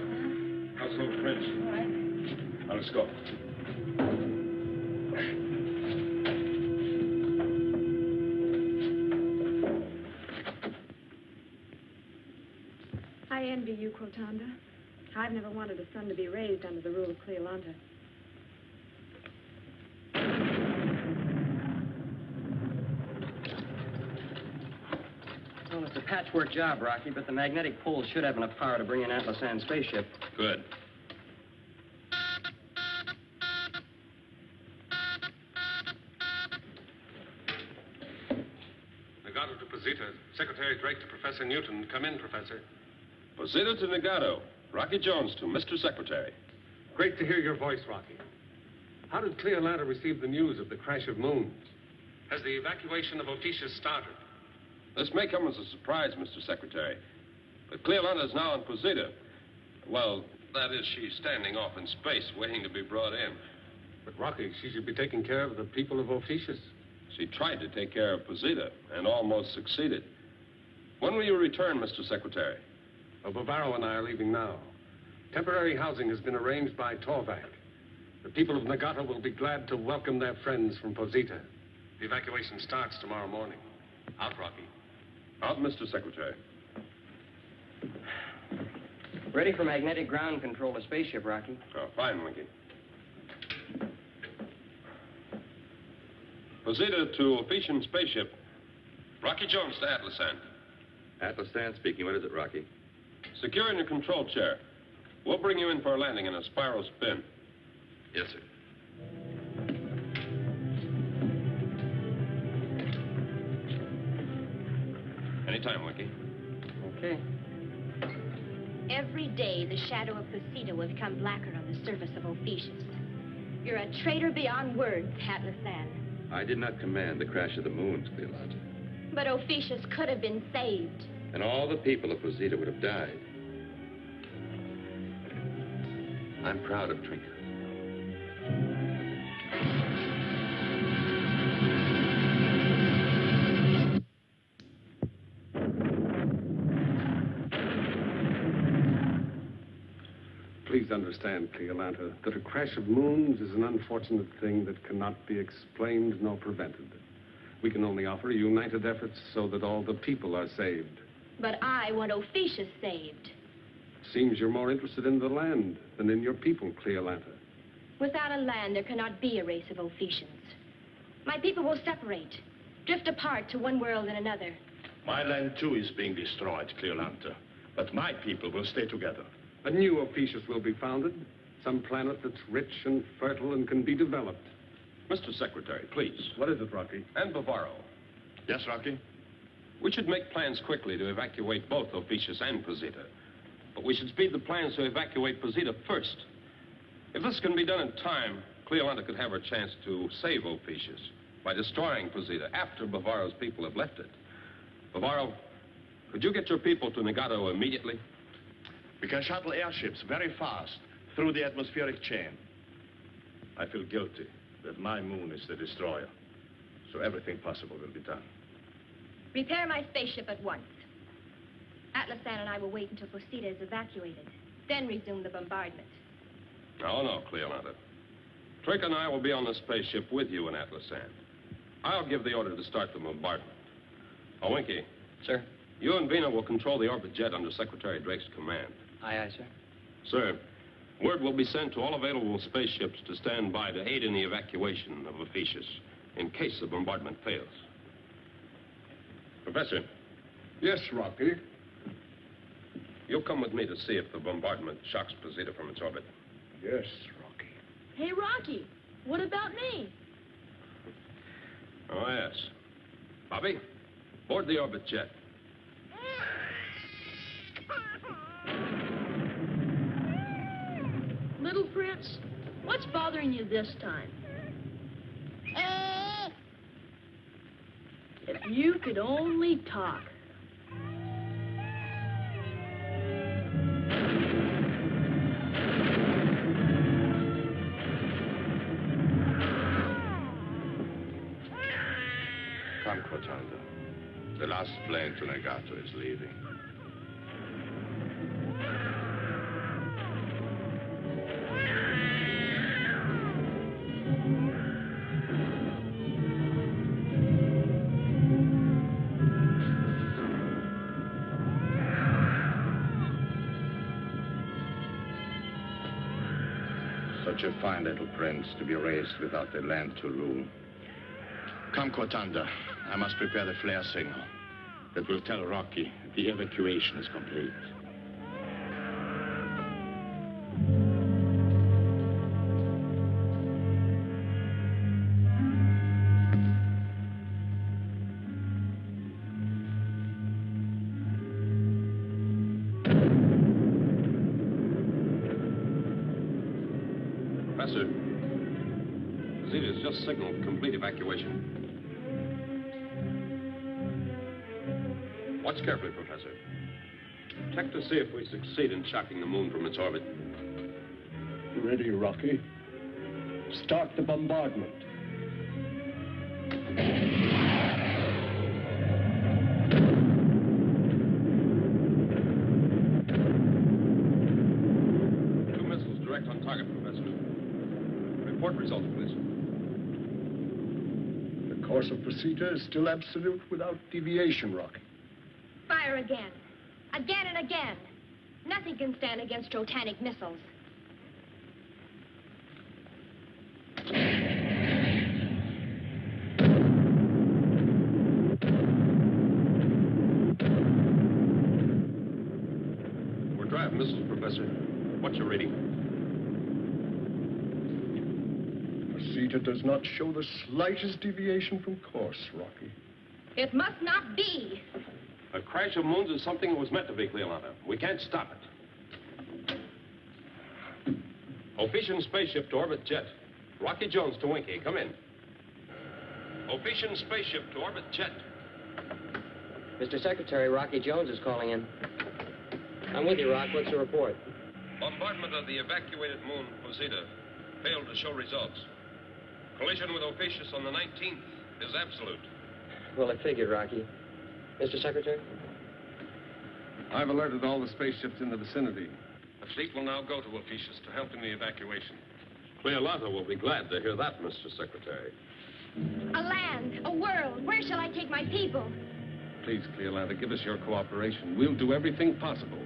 How's the little prince? All right. Now, let's go. I envy you, Crotanda. I've never wanted a son to be raised under the rule of Cleolanda. Well, it's a patchwork job, Rocky, but the magnetic pole should have enough power to bring in Atlasan's spaceship. Good. Nagato to Posita. Secretary Drake to Professor Newton. Come in, Professor. Posita to Nagato. Rocky Jones to Mr. Secretary. Great to hear your voice, Rocky. How did Clear Atlanta receive the news of the crash of moons? Has the evacuation of Ophiuchus started? This may come as a surprise, Mr. Secretary. But Clear Atlanta is now in Posita. Well, that is, she's standing off in space, waiting to be brought in. But, Rocky, she should be taking care of the people of Ophiuchus. She tried to take care of Posita and almost succeeded. When will you return, Mr. Secretary? Well, Bavaro and I are leaving now. Temporary housing has been arranged by Torvac. The people of Nagato will be glad to welcome their friends from Posita. The evacuation starts tomorrow morning. Out, Rocky. Out, Mr. Secretary. Ready for magnetic ground control of spaceship, Rocky. Oh, fine, Winky. Posita to Ophiuchian spaceship. Rocky Jones to Atlasan. Atlasan speaking. What is it, Rocky? Secure in your control chair. We'll bring you in for a landing in a spiral spin. Yes, sir. Anytime, Winky. Okay. Every day, the shadow of Posita will become blacker on the surface of Ophiuchus. You're a traitor beyond words, Atlasan. I did not command the crash of the moons, Cleolanta. But Ophiuchus could have been saved. And all the people of Posita would have died. I'm proud of Trinka. Please understand, Cleolanta, that a crash of moons is an unfortunate thing that cannot be explained nor prevented. We can only offer united efforts so that all the people are saved. But I want Ophiuchus saved. Seems you're more interested in the land than in your people, Cleolanta. Without a land, there cannot be a race of Ophiuchians. My people will separate, drift apart to one world and another. My land, too, is being destroyed, Cleolanta. But my people will stay together. A new Ophiuchus will be founded, some planet that's rich and fertile and can be developed. Mr. Secretary, please. What is it, Rocky? And Bavaro. Yes, Rocky? We should make plans quickly to evacuate both Ophiuchus and Posita. But we should speed the plans to evacuate Posita first. If this can be done in time, Cleolanta could have her chance to save Ophiuchus by destroying Posita after Bavaro's people have left it. Bavaro, could you get your people to Nagato immediately? We can shuttle airships very fast through the atmospheric chain. I feel guilty that my moon is the destroyer. So everything possible will be done. Repair my spaceship at once. Atlasan and I will wait until Posita is evacuated, then resume the bombardment. No, Cleolanta. Trick and I will be on the spaceship with you and Atlasan. I'll give the order to start the bombardment. Oh, Winky. Sir? You and Vina will control the orbit jet under Secretary Drake's command. Aye, aye, sir. Sir, word will be sent to all available spaceships to stand by to aid in the evacuation of Ophiuchus in case the bombardment fails. Professor. Yes, Rocky. You'll come with me to see if the bombardment shocks Posita from its orbit. Yes, Rocky. Hey, Rocky, what about me? Oh, yes. Bobby, board the orbit jet. Little Prince, what's bothering you this time? If you could only talk. Come, Cortanda. The last plane to Nagato is leaving. Such a fine little prince to be raised without a land to rule. Come, Cortanda. I must prepare the flare signal that will tell Rocky the evacuation is complete. Professor, Posita has just signaled complete evacuation. Watch carefully, Professor. Check to see if we succeed in shocking the moon from its orbit. Ready, Rocky. Start the bombardment. Two missiles direct on target, Professor. Report results, please. The course of Posita is still absolute without deviation, Rocky. Fire again. Again and again. Nothing can stand against Trotanic missiles. We're driving missiles, Professor. What's your reading? Posita does not show the slightest deviation from course, Rocky. It must not be. A crash of moons is something that was meant to be, Cleolanta. We can't stop it. Ophician spaceship to orbit jet. Rocky Jones to Winky. Come in. Ophician spaceship to orbit jet. Mr. Secretary, Rocky Jones is calling in. I'm with you, Rock. What's the report? Bombardment of the evacuated moon, Posita, failed to show results. Collision with Ophicius on the 19th is absolute. Well, I figured, Rocky. Mr. Secretary? I've alerted all the spaceships in the vicinity. The fleet will now go to Ophicius to help in the evacuation. Cleolanta will be glad to hear that, Mr. Secretary. A land, a world. Where shall I take my people? Please, Cleolanta, give us your cooperation. We'll do everything possible.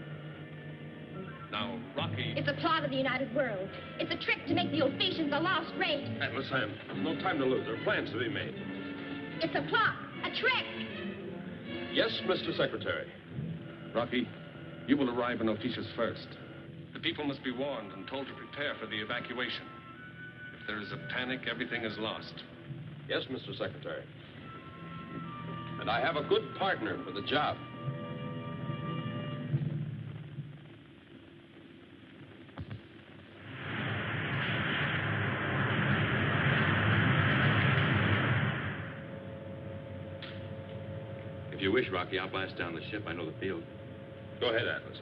Now, Rocky... It's a plot of the United World. It's a trick to make the Ophicians a lost race. Atlas Sam, there's no time to lose. There are plans to be made. It's a plot, a trick. Yes, Mr. Secretary. Rocky, you will arrive in Ophicius first. The people must be warned and told to prepare for the evacuation. If there is a panic, everything is lost. Yes, Mr. Secretary. And I have a good partner for the job. If you wish, Rocky, I'll blast down the ship. I know the field. Go ahead, Atlas.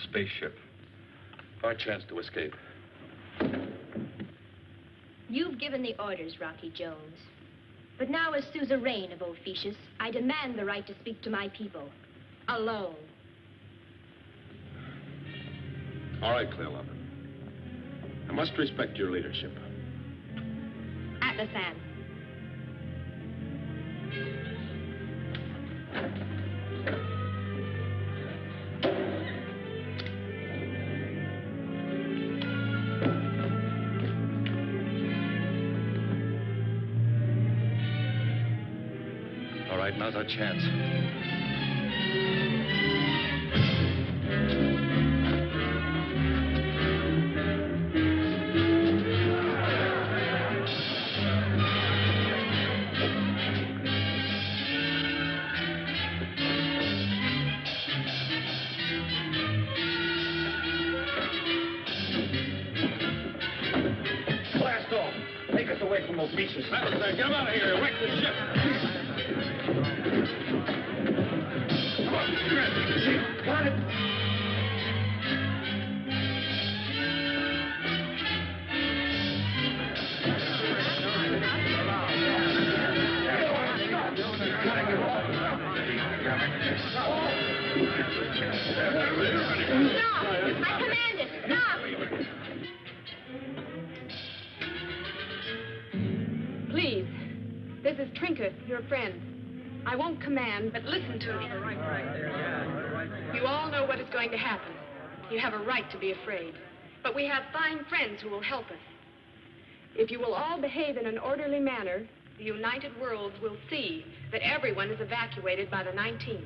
Spaceship. Our chance to escape. You've given the orders, Rocky Jones. But now, as suzerain of Ophicius, I demand the right to speak to my people. Alone. All right, Cleolanta. I must respect your leadership. Atlas Ann. All right, now's our chance. Blast off! Take us away from Ophicius. Atlas, get him out of here. Wreck the ship. Come on, got it. Stop! I command it! Stop! Please. is Trinket, your friend. I won't command, but listen to me. You all know what is going to happen. You have a right to be afraid. But we have fine friends who will help us. If you will all behave in an orderly manner, the United Worlds will see that everyone is evacuated by the 19th.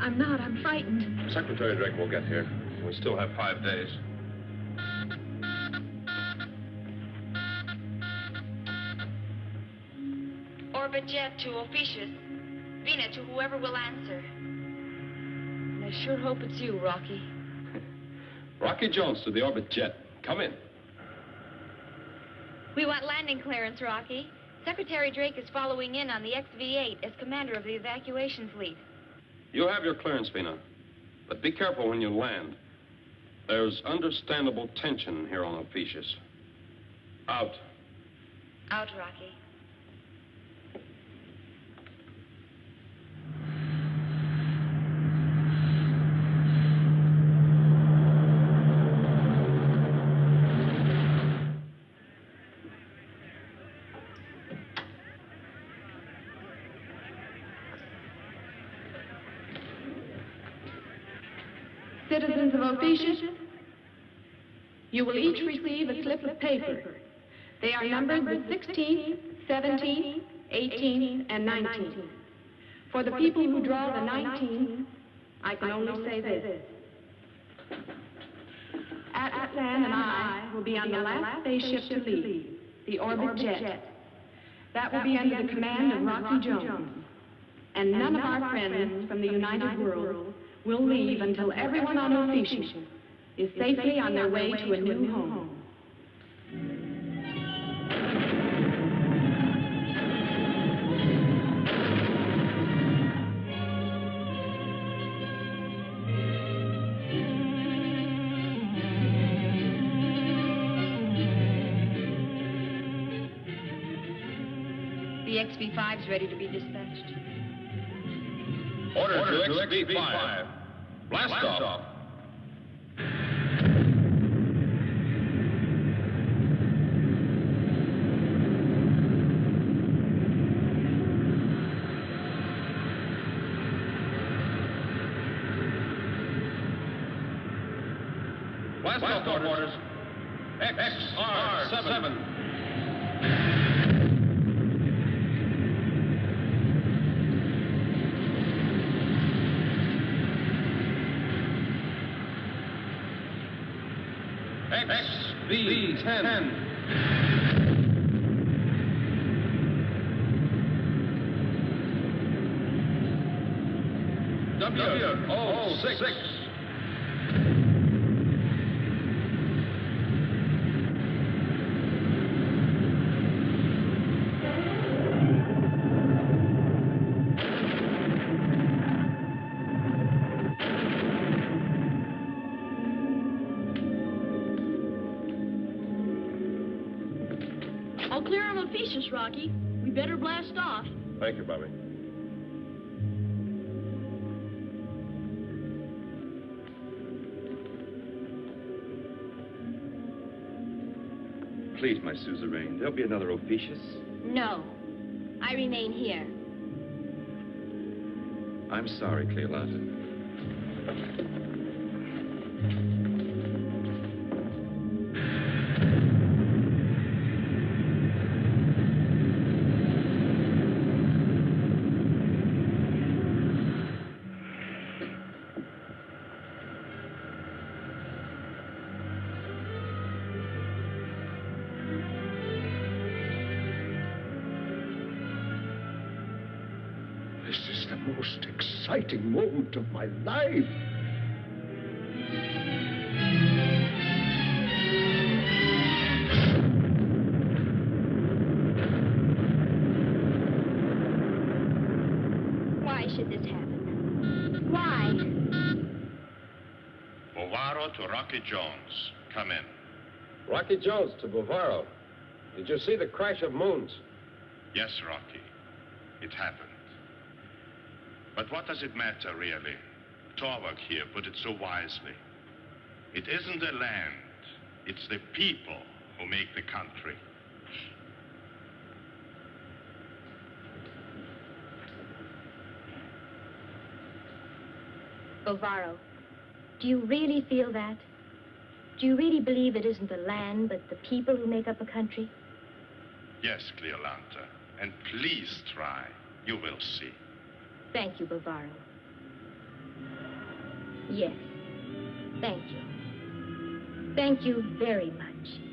I'm not. I'm frightened. Secretary Drake will get here. We still have 5 days. Orbit jet to Officius. Vina to whoever will answer. And I sure hope it's you, Rocky. Rocky Jones to the orbit jet. Come in. We want landing clearance, Rocky. Secretary Drake is following in on the XV-8 as commander of the evacuation fleet. You have your clearance, Vina. But be careful when you land. There's understandable tension here on Officius. Out. Out, Rocky. Citizens of Officius, you will each receive a slip of paper. They are numbered the 16th, 17th, 18th, and 19th. For the people who draw the 19th, I can only say this. Atlas and I will be on the last spaceship to leave, the orbit jet. That will be under the command of Rocky Jones. And none of our friends from the United World will leave until everyone on Officius is safely on their way to a new home. The XV-5's ready to be dispatched. Order to XV-5. Blast off. Blast off orders. XR-7. XV-10. W-06. I'll clear him Officius, Rocky. We better blast off. Thank you, Bobby. Please, my suzerain, there'll be another Officius. No. I remain here. I'm sorry, Cleolanta. This is the most exciting moment of my life. should this happen? Why? Bovaro to Rocky Jones. Come in. Rocky Jones to Bovaro. Did you see the crash of moons? Yes, Rocky. It happened. But what does it matter, really? Torvik here put it so wisely. It isn't the land. It's the people who make the country. Bovaro, do you really feel that? Do you really believe it isn't the land, but the people who make up a country? Yes, Cleolanta. And please try. You will see. Thank you, Bovaro. Yes. Thank you. Thank you very much.